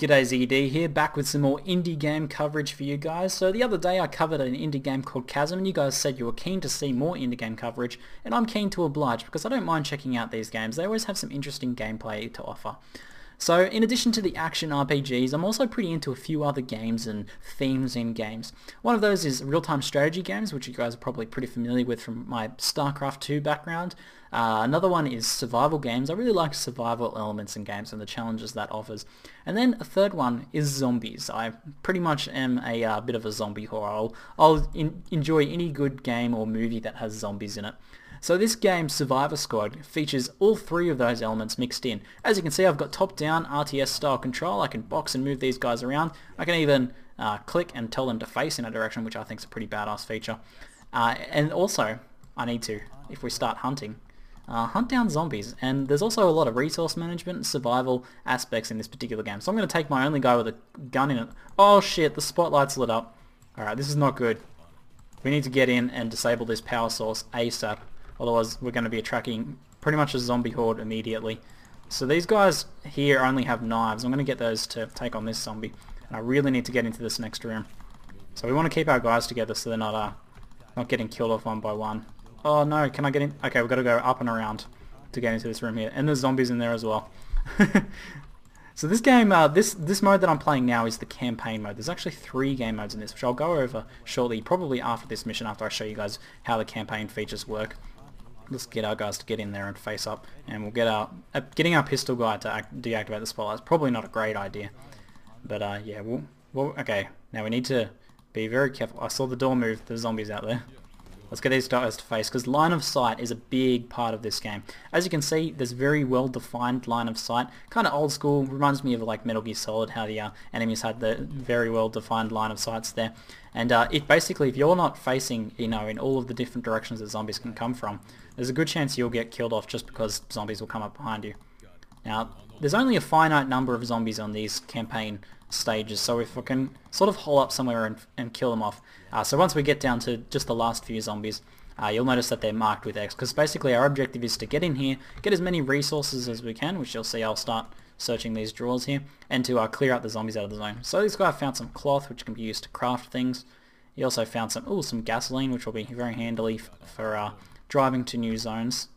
G'day, ZiggyD here, back with some more indie game coverage for you guys. So the other day I covered an indie game called Chasm, and you guys said you were keen to see more indie game coverage, and I'm keen to oblige because I don't mind checking out these games. They always have some interesting gameplay to offer. So in addition to the action RPGs, I'm also pretty into a few other games and themes in games. One of those is real-time strategy games, which you guys are probably pretty familiar with from my StarCraft 2 background. Another one is survival games. I really like survival elements in games and the challenges that offers. And then a third one is zombies. I pretty much am a bit of a zombie whore. I'll enjoy any good game or movie that has zombies in it. So this game, Survivor Squad, features all three of those elements mixed in. As you can see, I've got top-down RTS-style control. I can box and move these guys around. I can even click and tell them to face in a direction, which I think is a pretty badass feature. And also, I need to, if we start hunting, hunt down zombies. And there's also a lot of resource management and survival aspects in this particular game. So I'm going to take my only guy with a gun in it. Oh shit, the spotlight's lit up. Alright, this is not good. We need to get in and disable this power source ASAP. Otherwise we're going to be attracting pretty much a zombie horde immediately. So these guys here only have knives. I'm going to get those to take on this zombie. And I really need to get into this next room. So we want to keep our guys together so they're not getting killed off one by one. Oh no, can I get in? Okay, we've got to go up and around to get into this room here. And there's zombies in there as well. So this game, this mode that I'm playing now is the campaign mode. There's actually 3 game modes in this, which I'll go over shortly, probably after this mission, after I show you guys how the campaign features work. Let's get our guys to get in there and face up, and we'll get getting our pistol guy to deactivate the spotlight is probably not a great idea, but yeah, okay. Now we need to be very careful. I saw the door move. There's zombies out there. Let's get these guys to face, because line of sight is a big part of this game. As you can see, there's very well defined line of sight. Kind of old school, reminds me of like Metal Gear Solid, how the enemies had the very well defined line of sights there. And it basically, if you're not facing, in all of the different directions that zombies can come from, there's a good chance you'll get killed off just because zombies will come up behind you. Now, there's only a finite number of zombies on these campaign stages, so if we can sort of hole up somewhere and kill them off. So once we get down to just the last few zombies, you'll notice that they're marked with X, because basically our objective is to get in here, get as many resources as we can, which you'll see I'll start searching these drawers here, and to clear out the zombies out of the zone. So this guy found some cloth, which can be used to craft things. He also found some gasoline, which will be very handy for driving to new zones.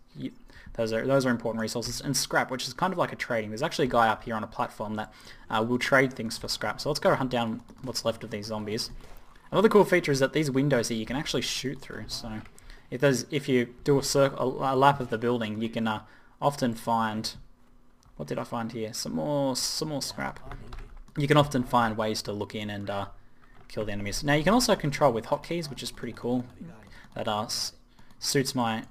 Those are important resources. And scrap, which is kind of like a trading. There's actually a guy up here on a platform that will trade things for scrap. So let's go hunt down what's left of these zombies. Another cool feature is that these windows here you can actually shoot through. So if you do a lap of the building, you can often find, what did I find here? Some more scrap. You can often find ways to look in and kill the enemies. Now you can also control with hotkeys, which is pretty cool. That suits my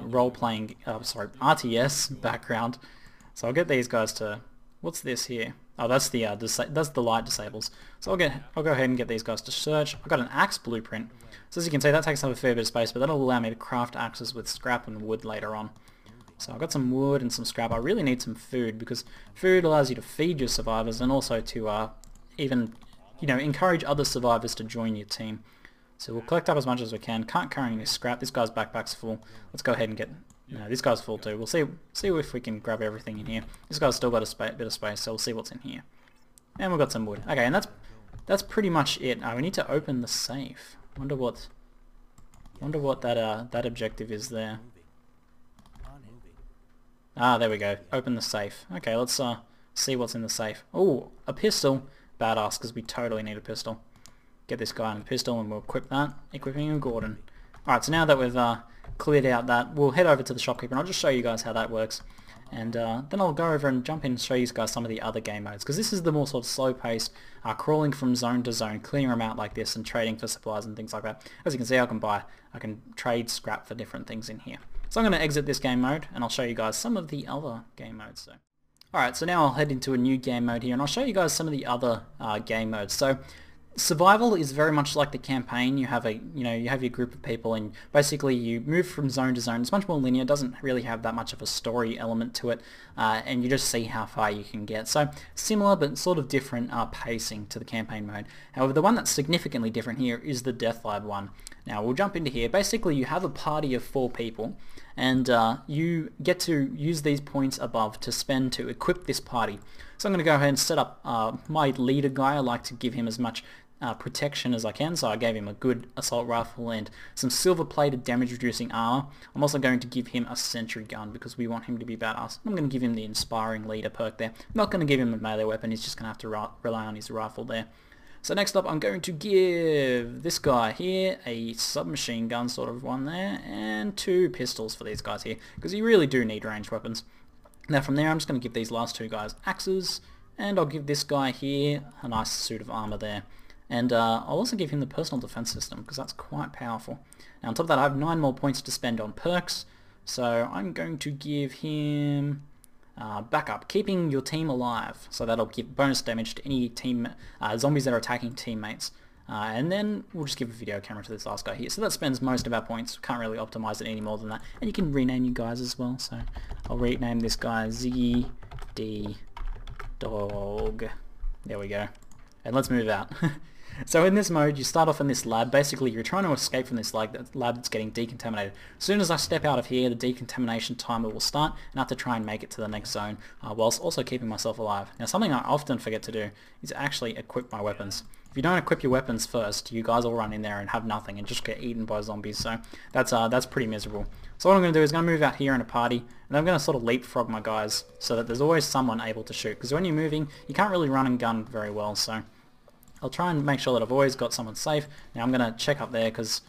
role-playing, RTS background. So I'll get these guys to, what's this here? Oh, that's the light disables. So I'll go ahead and get these guys to search. I've got an axe blueprint. So as you can see, that takes up a fair bit of space, but that'll allow me to craft axes with scrap and wood later on. So I've got some wood and some scrap. I really need some food, because food allows you to feed your survivors and also to even encourage other survivors to join your team. So we'll collect up as much as we can. Can't carry any scrap. This guy's backpack's full. Let's go ahead and get... No, this guy's full too. We'll see if we can grab everything in here. This guy's still got a bit of space, so we'll see what's in here. And we've got some wood. Okay, and that's pretty much it. We need to open the safe. Wonder what that objective is there. Ah, there we go. Open the safe. Okay, let's see what's in the safe. Oh, a pistol. Badass, because we totally need a pistol. Get this guy in a pistol and we'll equip that. Equipping a Gordon. Alright, so now that we've cleared out that, we'll head over to the shopkeeper and I'll just show you guys how that works. And then I'll go over and jump in and show you guys some of the other game modes, because this is the more sort of slow-paced, crawling from zone to zone, clearing them out like this and trading for supplies and things like that. As you can see, I can trade scrap for different things in here. So I'm going to exit this game mode and I'll show you guys some of the other game modes. Alright, so now I'll head into a new game mode here and I'll show you guys some of the other game modes. So survival is very much like the campaign. You have your group of people and basically you move from zone to zone. It's much more linear, doesn't really have that much of a story element to it, and you just see how far you can get. So similar but sort of different pacing to the campaign mode. However, the one that's significantly different here is the Death Lab one. Now we'll jump into here. Basically you have a party of 4 people, and you get to use these points above to spend to equip this party. So I'm going to go ahead and set up my leader guy. I like to give him as much protection as I can, so I gave him a good assault rifle and some silver plated damage reducing armor. I'm also going to give him a sentry gun because we want him to be badass. I'm going to give him the inspiring leader perk there. I'm not going to give him a melee weapon, he's just going to have to rely on his rifle there. So next up I'm going to give this guy here a submachine gun sort of one there, and 2 pistols for these guys here, because you really do need ranged weapons. Now from there I'm just going to give these last 2 guys axes, and I'll give this guy here a nice suit of armor there. And I'll also give him the personal defense system because that's quite powerful. Now on top of that I have 9 more points to spend on perks, so I'm going to give him backup, keeping your team alive, so that'll give bonus damage to any team zombies that are attacking teammates. And then we'll just give a video camera to this last guy here. So that spends most of our points. Can't really optimize it any more than that. And you can rename you guys as well. So I'll rename this guy ZiggyD Dog. There we go. And let's move out. So in this mode, you start off in this lab. Basically, you're trying to escape from this lab that's getting decontaminated. As soon as I step out of here, the decontamination timer will start, and I have to try and make it to the next zone, whilst also keeping myself alive. Now, something I often forget to do is actually equip my weapons. If you don't equip your weapons first, you guys will run in there and have nothing and just get eaten by zombies. So that's pretty miserable. So what I'm going to do is I'm going to move out here in a party, and I'm going to sort of leapfrog my guys so that there's always someone able to shoot. Because when you're moving, you can't really run and gun very well. So I'll try and make sure that I've always got someone safe. Now I'm going to check up there because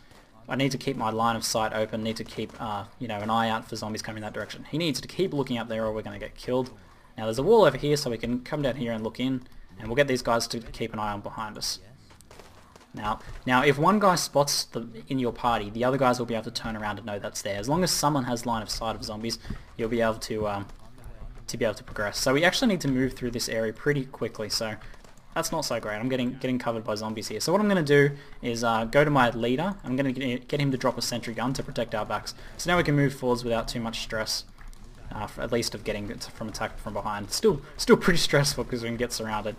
I need to keep my line of sight open, need to keep you know, an eye out for zombies coming that direction. He needs to keep looking up there or we're going to get killed. Now there's a wall over here so we can come down here and look in, and we'll get these guys to keep an eye on behind us. Now if one guy spots in your party, the other guys will be able to turn around and know that's there. As long as someone has line of sight of zombies, you'll be able to progress. So we actually need to move through this area pretty quickly, so that's not so great. I'm getting covered by zombies here. So what I'm going to do is go to my leader. I'm going to get him to drop a sentry gun to protect our backs. So now we can move forwards without too much stress, at least of getting from attack from behind. Still pretty stressful because we can get surrounded.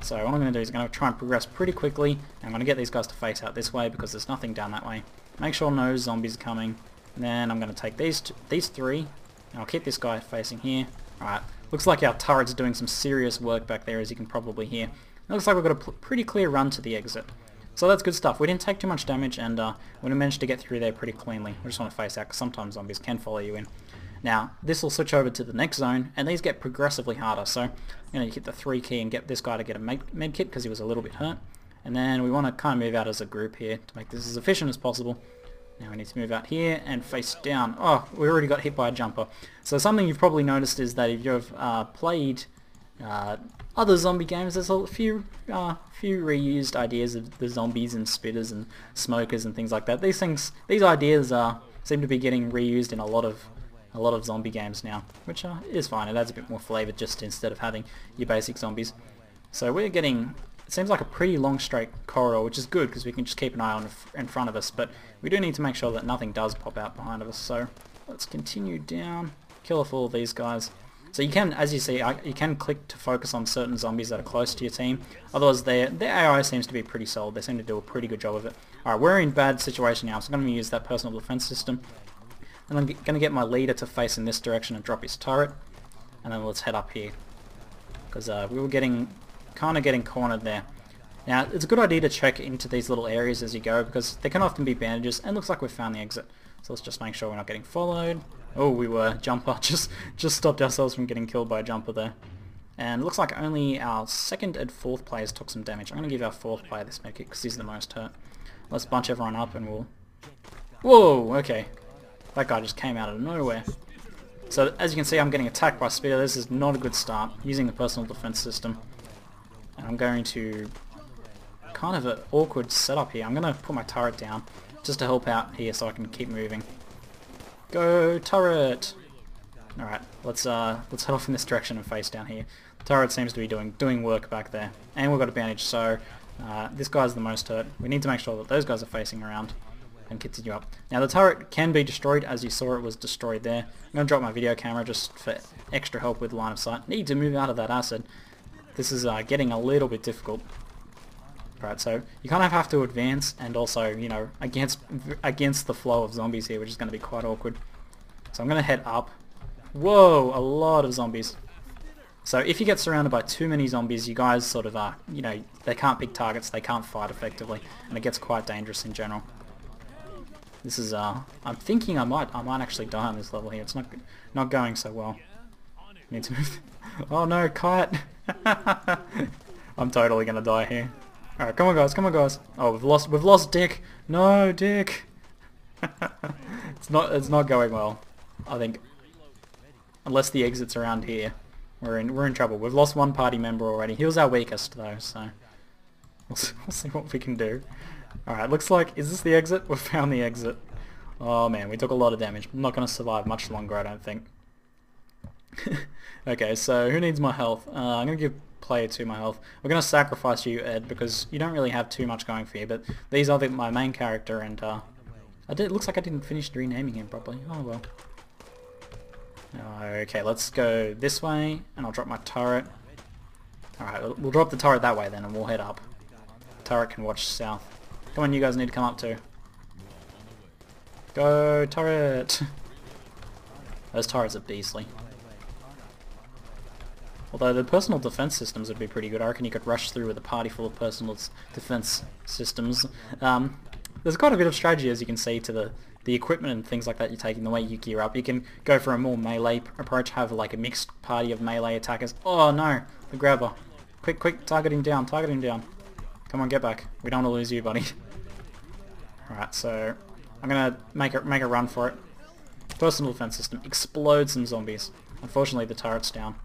So what I'm going to do is going to try and progress pretty quickly. I'm going to get these guys to face out this way because there's nothing down that way. Make sure no zombies are coming. And then I'm going to take these 3, and I'll keep this guy facing here. Alright, looks like our turret's doing some serious work back there, as you can probably hear. It looks like we've got a pretty clear run to the exit. So that's good stuff. We didn't take too much damage, and we managed to get through there pretty cleanly. We just want to face out because sometimes zombies can follow you in. Now, this will switch over to the next zone, and these get progressively harder. So, you know, you hit the 3 key and get this guy to get a med kit because he was a little bit hurt. And then we want to kind of move out as a group here to make this as efficient as possible. Now we need to move out here and face down. Oh, we already got hit by a jumper. So something you've probably noticed is that if you've played other zombie games, there's a few reused ideas of the zombies and spitters and smokers and things like that. These ideas seem to be getting reused in a lot of zombie games now, which is fine. It adds a bit more flavour just instead of having your basic zombies. So we're getting, it seems like a pretty long straight corridor, which is good because we can just keep an eye on in front of us, but we do need to make sure that nothing does pop out behind of us. So let's continue down, kill off all of these guys. So you can, as you see, you can click to focus on certain zombies that are close to your team. Otherwise, their AI seems to be pretty solid. They seem to do a pretty good job of it. Alright, we're in bad situation now, so I'm going to use that personal defense system. And I'm going to get my leader to face in this direction and drop his turret. And then let's head up here, because we were kind of getting cornered there. Now, it's a good idea to check into these little areas as you go, because they can often be bandages, and it looks like we've found the exit. So let's just make sure we're not getting followed. Oh, we were. Jumper. Just stopped ourselves from getting killed by a jumper there. And it looks like only our 2nd and 4th players took some damage. I'm going to give our 4th player this medkit because he's the most hurt. Let's bunch everyone up and we'll... Whoa, okay. That guy just came out of nowhere. So as you can see, I'm getting attacked by Speeder. This is not a good start. Using the personal defense system. And I'm going to... kind of an awkward setup here. I'm going to put my turret down just to help out here so I can keep moving. Go turret! Alright, let's head off in this direction and face down here. The turret seems to be doing work back there. And we've got a bandage, so this guy's the most hurt. We need to make sure that those guys are facing around and continue up. Now the turret can be destroyed, as you saw it was destroyed there. I'm going to drop my video camera just for extra help with line of sight. Need to move out of that acid. This is getting a little bit difficult. Right, so you kind of have to advance and also, you know, against the flow of zombies here, which is going to be quite awkward. So I'm going to head up. Whoa, a lot of zombies. So if you get surrounded by too many zombies, you guys sort of you know, they can't pick targets, they can't fight effectively, and it gets quite dangerous in general. This is, I'm thinking I might actually die on this level here. It's not going so well. Need to move. Oh no, kite! I'm totally gonna die here. Alright, come on guys, come on guys. Oh, we've lost Dick. No, Dick. it's not going well. I think unless the exit's around here, we're in trouble. We've lost one party member already. He was our weakest though, so we'll see what we can do. Alright, looks like, is this the exit? We've found the exit. Oh man, we took a lot of damage. I'm not gonna survive much longer, I don't think. Okay, so who needs my health? I'm gonna give player 2 my health. We're gonna sacrifice you, Ed, because you don't really have too much going for you, but these are my main character, and it looks like I didn't finish renaming him properly. Oh well. Okay, let's go this way, and I'll drop my turret. Alright, we'll drop the turret that way then, and we'll head up. Turret can watch south. Come on, you guys need to come up too. Go, turret! Those turrets are beastly. Although the personal defense systems would be pretty good. I reckon you could rush through with a party full of personal defense systems. There's quite a bit of strategy, as you can see, to the equipment and things like that you're taking, the way you gear up. You can go for a more melee approach, have like a mixed party of melee attackers. Oh no, the grabber. Quick, quick, target him down, target him down. Come on, get back. We don't want to lose you, buddy. Alright, so I'm gonna make a run for it. Personal defense system. Explode some zombies. Unfortunately, the turret's down.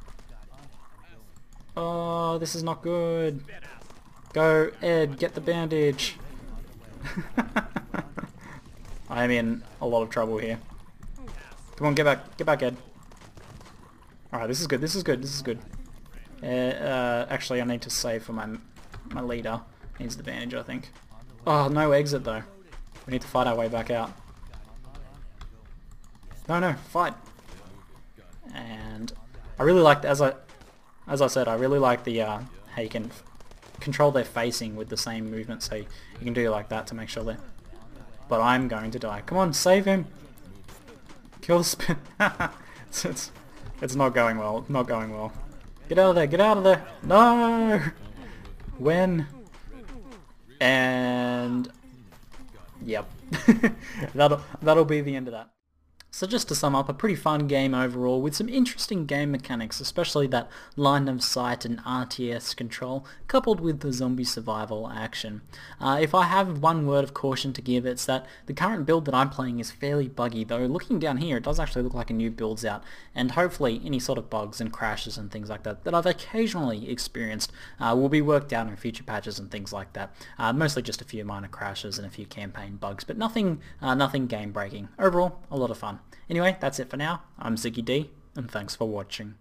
Oh, this is not good. Go, Ed, get the bandage. I am in a lot of trouble here. Come on, get back, Ed. Alright, this is good, this is good, this is good. Actually, I need to save for my leader. Needs the bandage, I think. Oh, no exit though. We need to fight our way back out. No, fight! And I really like, as I said, I really like the how you can control their facing with the same movement, so you can do like that to make sure that. But I'm going to die. Come on, save him! Kill the spin. It's not going well. Not going well. Get out of there! Get out of there! No! When? And yep. that'll be the end of that. So just to sum up, a pretty fun game overall with some interesting game mechanics, especially that line of sight and RTS control, coupled with the zombie survival action. If I have one word of caution to give, it's that the current build that I'm playing is fairly buggy, though looking down here it does actually look like a new build's out, and hopefully any sort of bugs and crashes and things like that I've occasionally experienced will be worked out in future patches and things like that. Mostly just a few minor crashes and a few campaign bugs, but nothing game breaking. Overall, a lot of fun. Anyway, that's it for now. I'm ZiggyD, and thanks for watching.